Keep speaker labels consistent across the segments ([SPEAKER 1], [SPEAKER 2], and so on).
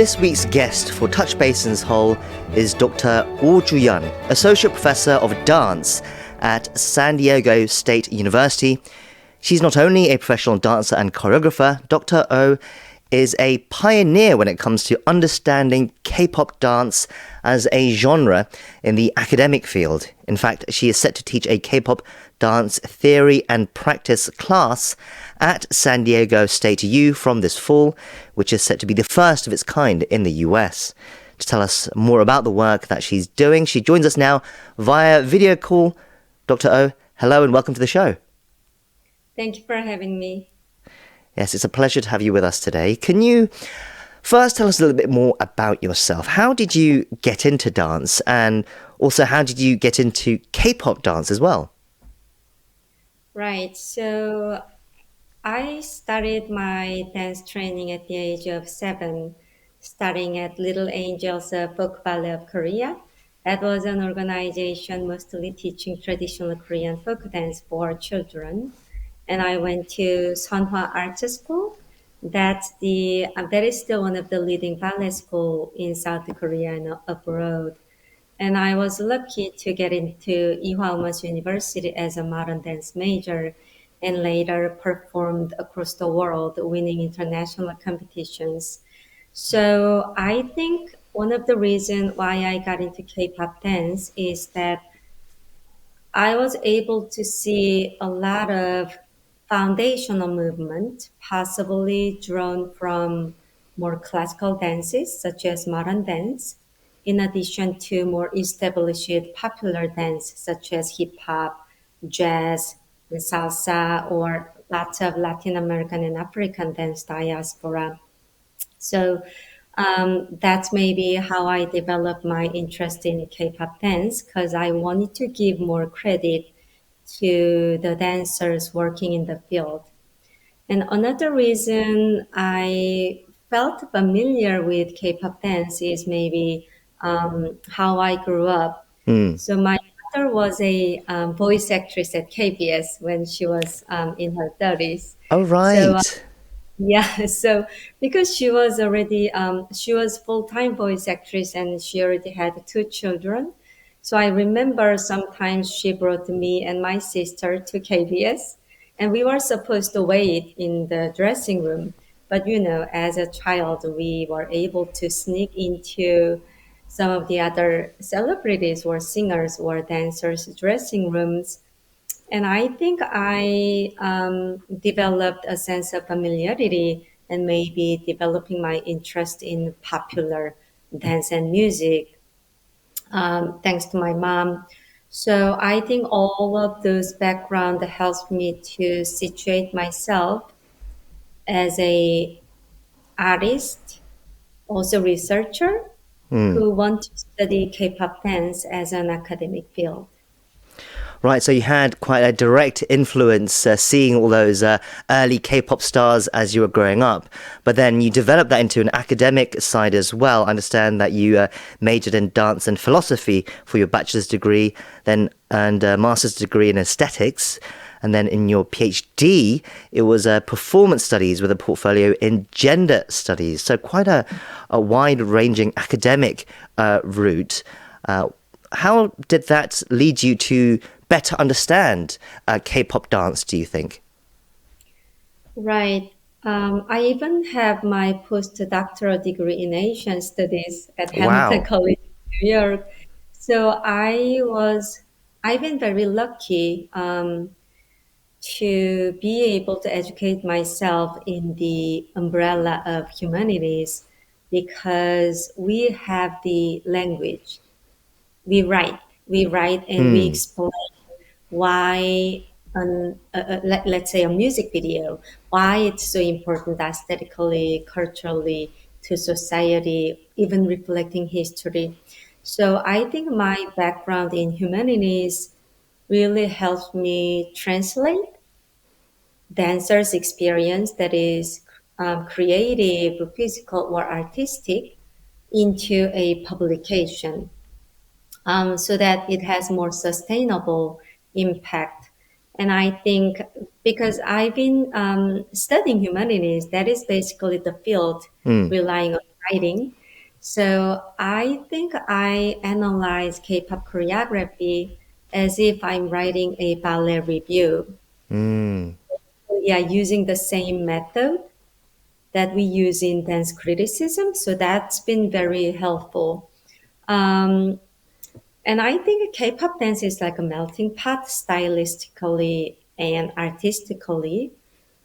[SPEAKER 1] This week's guest for Touch Base in Seoul is Dr. Oh Chu-yun, Associate Professor of Dance at San Diego State University. She's not only a professional dancer and choreographer, Dr. Oh is a pioneer when it comes to understanding K-pop dance as a genre in the academic field. In fact, she is set to teach a K-pop dance theory and practice class at San Diego State U from this fall, which is set to be the first of its kind in the US. To tell us more about the work that she's doing, she joins us now via video call. Dr. Oh, hello and welcome to the show.
[SPEAKER 2] Thank you for having me.
[SPEAKER 1] Yes, it's a pleasure to have you with us today. Can you first tell us a little bit more about yourself? How did you get into dance, and also how did you get into K-pop dance as well?
[SPEAKER 2] Right. So I started my dance training at the age of 7, starting at Little Angels Folk Ballet of Korea. That was an organization mostly teaching traditional Korean folk dance for children. And I went to Sunhwa Art School. That is still one of the leading ballet school in South Korea and abroad. And I was lucky to get into Ewha Women's University as a modern dance major and later performed across the world, winning international competitions. So I think one of the reasons why I got into K-pop dance is that I was able to see a lot of foundational movement, possibly drawn from more classical dances, such as modern dance, in addition to more established popular dance, such as hip hop, jazz, and salsa, or lots of Latin American and African dance diaspora. So that's maybe how I developed my interest in K-pop dance because I wanted to give more credit to the dancers working in the field. And another reason I felt familiar with K-pop dance is maybe how I grew up.
[SPEAKER 1] Hmm.
[SPEAKER 2] So my mother was a voice actress at KBS when she was in her 30s.
[SPEAKER 1] Oh,
[SPEAKER 2] So
[SPEAKER 1] right.
[SPEAKER 2] yeah, so because she was full-time voice actress and she already had 2 children. So I remember sometimes she brought me and my sister to KBS and we were supposed to wait in the dressing room. But as a child, we were able to sneak into some of the other celebrities or singers or dancers' dressing rooms, and I think I developed a sense of familiarity and maybe developing my interest in popular dance and music, thanks to my mom. So I think all of those background helps me to situate myself as a artist, also researcher
[SPEAKER 1] Hmm.
[SPEAKER 2] who want to study K-pop dance as an academic field.
[SPEAKER 1] Right, so you had quite a direct influence seeing all those early K-pop stars as you were growing up, but then you developed that into an academic side as well. I understand that you majored in dance and philosophy for your bachelor's degree, then earned a master's degree in aesthetics, and then in your PhD, it was performance studies with a portfolio in gender studies. So quite a wide-ranging academic route. How did that lead you to better understand K-pop dance, do you think?
[SPEAKER 2] Right. I even have my postdoctoral degree in Asian studies at Hamilton
[SPEAKER 1] Wow.
[SPEAKER 2] College, New York. So I've been very lucky to be able to educate myself in the umbrella of humanities because we have the language. We write, and we
[SPEAKER 1] Hmm.
[SPEAKER 2] explain why let's say a music video, why it's so important aesthetically, culturally, to society, even reflecting history. So I think my background in humanities really helps me translate dancers experience that is creative, physical, or artistic into a publication, so that it has more sustainable impact. And I think because I've been studying humanities, that is basically the field
[SPEAKER 1] Hmm.
[SPEAKER 2] relying on writing. So I think I analyze K-pop choreography as if I'm writing a ballet review.
[SPEAKER 1] Mm,
[SPEAKER 2] Yeah, using the same method that we use in dance criticism. So that's been very helpful. Um, and I think K-pop dance is like a melting pot stylistically and artistically.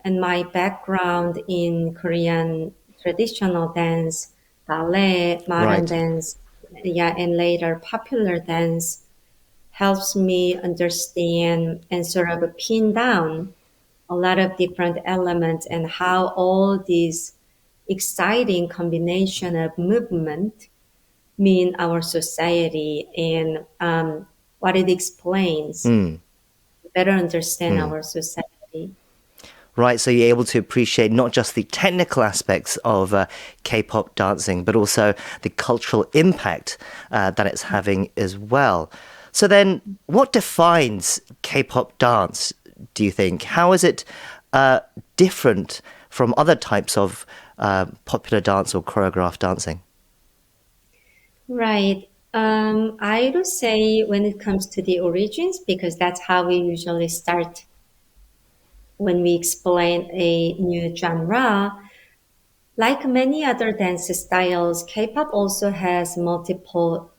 [SPEAKER 2] And my background in Korean traditional dance, ballet, modern
[SPEAKER 1] right.
[SPEAKER 2] dance, yeah, and later popular dance helps me understand and sort of pin down a lot of different elements and how all these exciting combination of movement mean our society and what it explains
[SPEAKER 1] Mm,
[SPEAKER 2] to better understand
[SPEAKER 1] mm.
[SPEAKER 2] our society.
[SPEAKER 1] Right, so you're able to appreciate not just the technical aspects of K-pop dancing, but also the cultural impact that it's having as well. So then, what defines K-pop dance, do you think? How is it different from other types of popular dance or choreographed dancing?
[SPEAKER 2] Right. I would say when it comes to the origins, because that's how we usually start when we explain a new genre. Like many other dance styles, K-pop also has multiple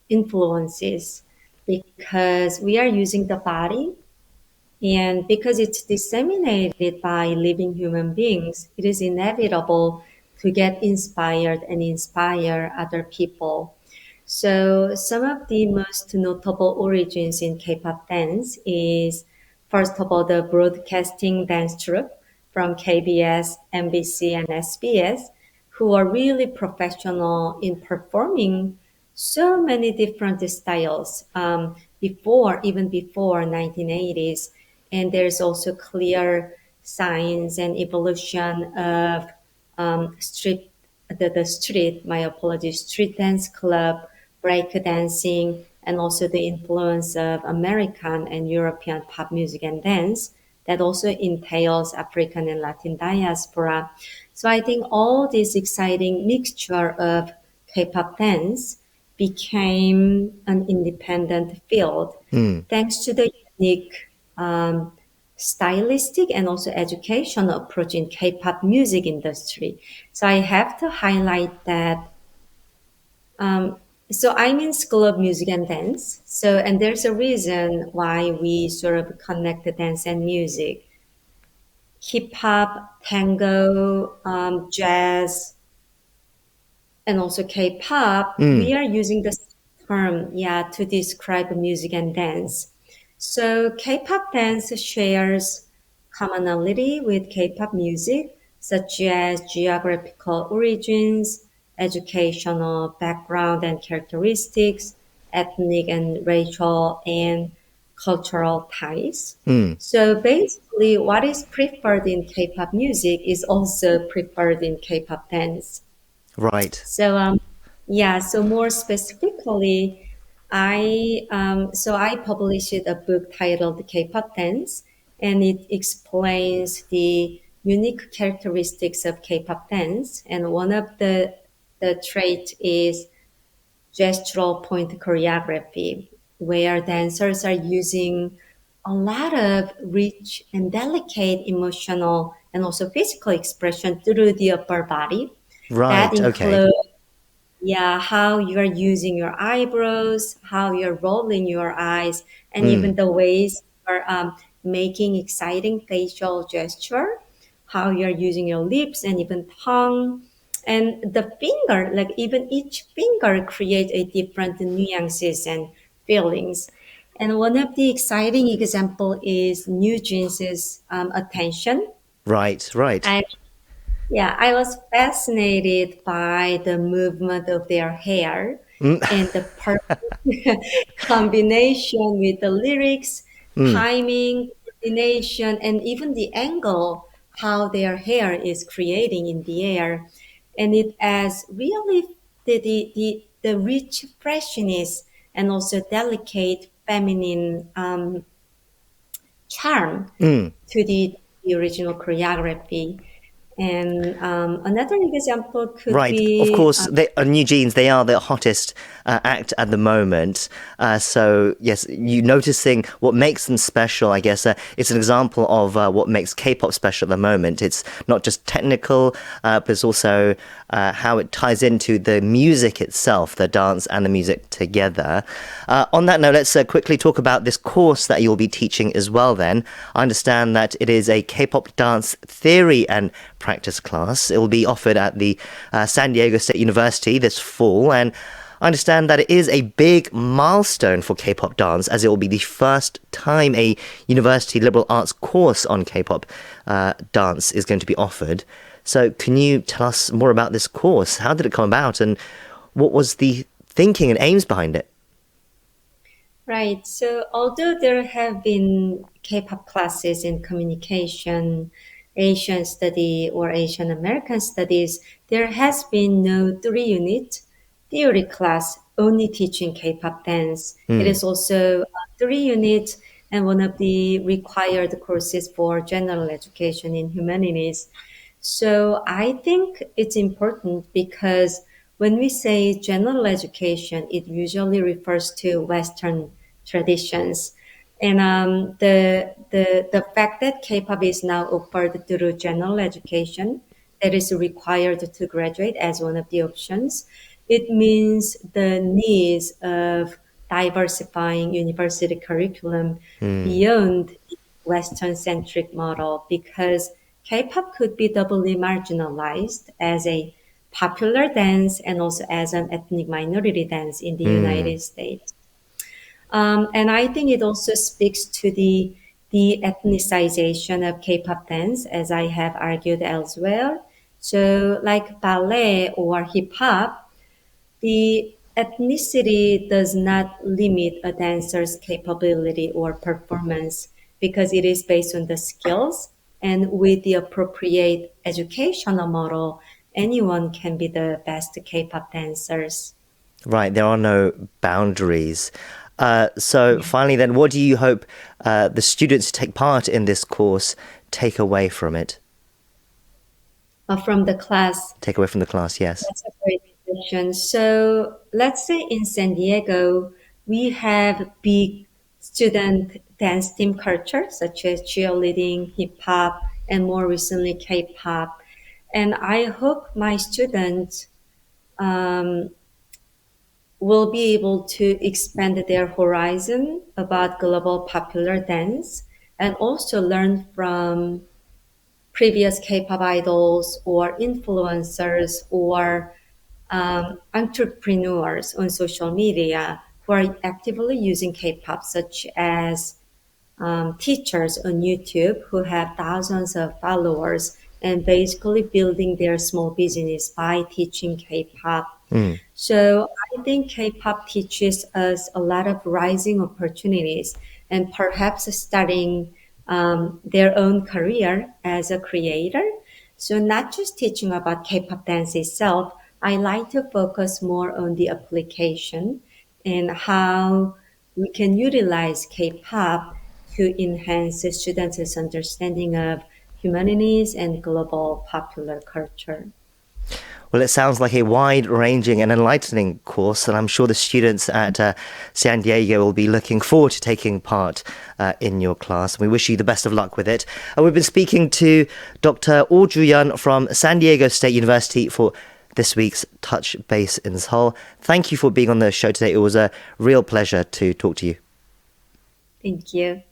[SPEAKER 2] influences because we are using the body and because it's disseminated by living human beings, it is inevitable to get inspired and inspire other people. So some of the most notable origins in K-pop dance is first of all the broadcasting dance troupe from KBS, MBC, and SBS, who are really professional in performing so many different styles even before 1980s. And there's also clear signs and evolution of street the street, my apologies, street dance club, break dancing, and also the influence of American and European pop music and dance that also entails African and Latin diaspora. So I think all this exciting mixture of K-pop dance became an independent field
[SPEAKER 1] Mm,
[SPEAKER 2] thanks to the unique um, stylistic and also educational approach in K-pop music industry. So I have to highlight that. Um, so I'm in School of Music and Dance. So and there's a reason why we sort of connect the dance and music, hip hop, tango, jazz, and also K-pop, we
[SPEAKER 1] mm,
[SPEAKER 2] are using the term, yeah, to describe music and dance. So K-pop dance shares commonality with K-pop music, such as geographical origins, educational background and characteristics, ethnic and racial and cultural ties.
[SPEAKER 1] mm,
[SPEAKER 2] So basically, what is preferred in K-pop music is also preferred in K-pop dance.
[SPEAKER 1] right.
[SPEAKER 2] So yeah, so more specifically, I published a book titled K-pop Dance, and it explains the unique characteristics of K-pop dance. And one of the trait is gestural point choreography, where dancers are using a lot of rich and delicate emotional and also physical expression through the upper body. That
[SPEAKER 1] Right, okay.
[SPEAKER 2] includes yeah, how you're using your eyebrows, how you're rolling your eyes, and even
[SPEAKER 1] Mm,
[SPEAKER 2] the ways you're making exciting facial gesture, how you're using your lips and even tongue. And the finger, like even each finger create a different nuances and feelings. And one of the exciting example is New Jeans's attention.
[SPEAKER 1] right, right.
[SPEAKER 2] I yeah, I was fascinated by the movement of their hair
[SPEAKER 1] Mm,
[SPEAKER 2] and the perfect combination with the lyrics,
[SPEAKER 1] mm,
[SPEAKER 2] timing, coordination, and even the angle, how their hair is creating in the air. And it adds really the rich freshness and also delicate feminine charm
[SPEAKER 1] mm,
[SPEAKER 2] to the original choreography. And another example could
[SPEAKER 1] Right. Of
[SPEAKER 2] be
[SPEAKER 1] course, New Jeans, they are the hottest act at the moment. So, yes, you noticing what makes them special, I guess, it's an example of what makes K-pop special at the moment. It's not just technical, but it's also how it ties into the music itself, the dance and the music together. On that note, let's quickly talk about this course that you'll be teaching as well then. I understand that it is a K-pop dance theory and practice class. It will be offered at the San Diego State University this fall, and I understand that it is a big milestone for K-pop dance, as it will be the first time a university liberal arts course on K-pop dance is going to be offered. So can you tell us more about this course? How did it come about, and what was the thinking and aims behind it?
[SPEAKER 2] right. So, although there have been K-pop classes in communication, Asian study, or Asian American studies, there has been no 3 unit theory class only teaching K-pop dance. It is also 3 units and one of the required courses for general education in humanities. So I think it's important because when we say general education, it usually refers to Western traditions. And the fact that K-pop is now offered through general education that is required to graduate as one of the options, it means the needs of diversifying university curriculum beyond Western-centric model because K-pop could be doubly marginalized as a popular dance and also as an ethnic minority dance in the United States. And I think it also speaks to the ethnicization of K-pop dance, as I have argued elsewhere. So, like ballet or hip hop, the ethnicity does not limit a dancer's capability or performance because it is based on the skills. And with the appropriate educational model, anyone can be the best K-pop dancers.
[SPEAKER 1] Right, there are no boundaries. So finally then, what do you hope the students who take part in this course take away from it?
[SPEAKER 2] From the class.
[SPEAKER 1] Take away from the class, yes.
[SPEAKER 2] That's a great question. So let's say in San Diego, we have big student dance team culture, such as cheerleading, hip hop, and more recently K-pop. And I hope my students will be able to expand their horizon about global popular dance and also learn from previous K-pop idols or influencers or entrepreneurs on social media who are actively using K-pop, such as teachers on YouTube who have thousands of followers and basically building their small business by teaching K-pop. So I think K-pop teaches us a lot of rising opportunities and perhaps starting their own career as a creator. So not just teaching about K-pop dance itself, I like to focus more on the application and how we can utilize K-pop to enhance the students' understanding of humanities and global popular culture.
[SPEAKER 1] Well, it sounds like a wide-ranging and enlightening course, and I'm sure the students at San Diego will be looking forward to taking part in your class. We wish you the best of luck with it. We've been speaking to Dr. Oh Chu-yun from San Diego State University for this week's Touch Base in Seoul. Thank you for being on the show today. It was a real pleasure to talk to you.
[SPEAKER 2] Thank you.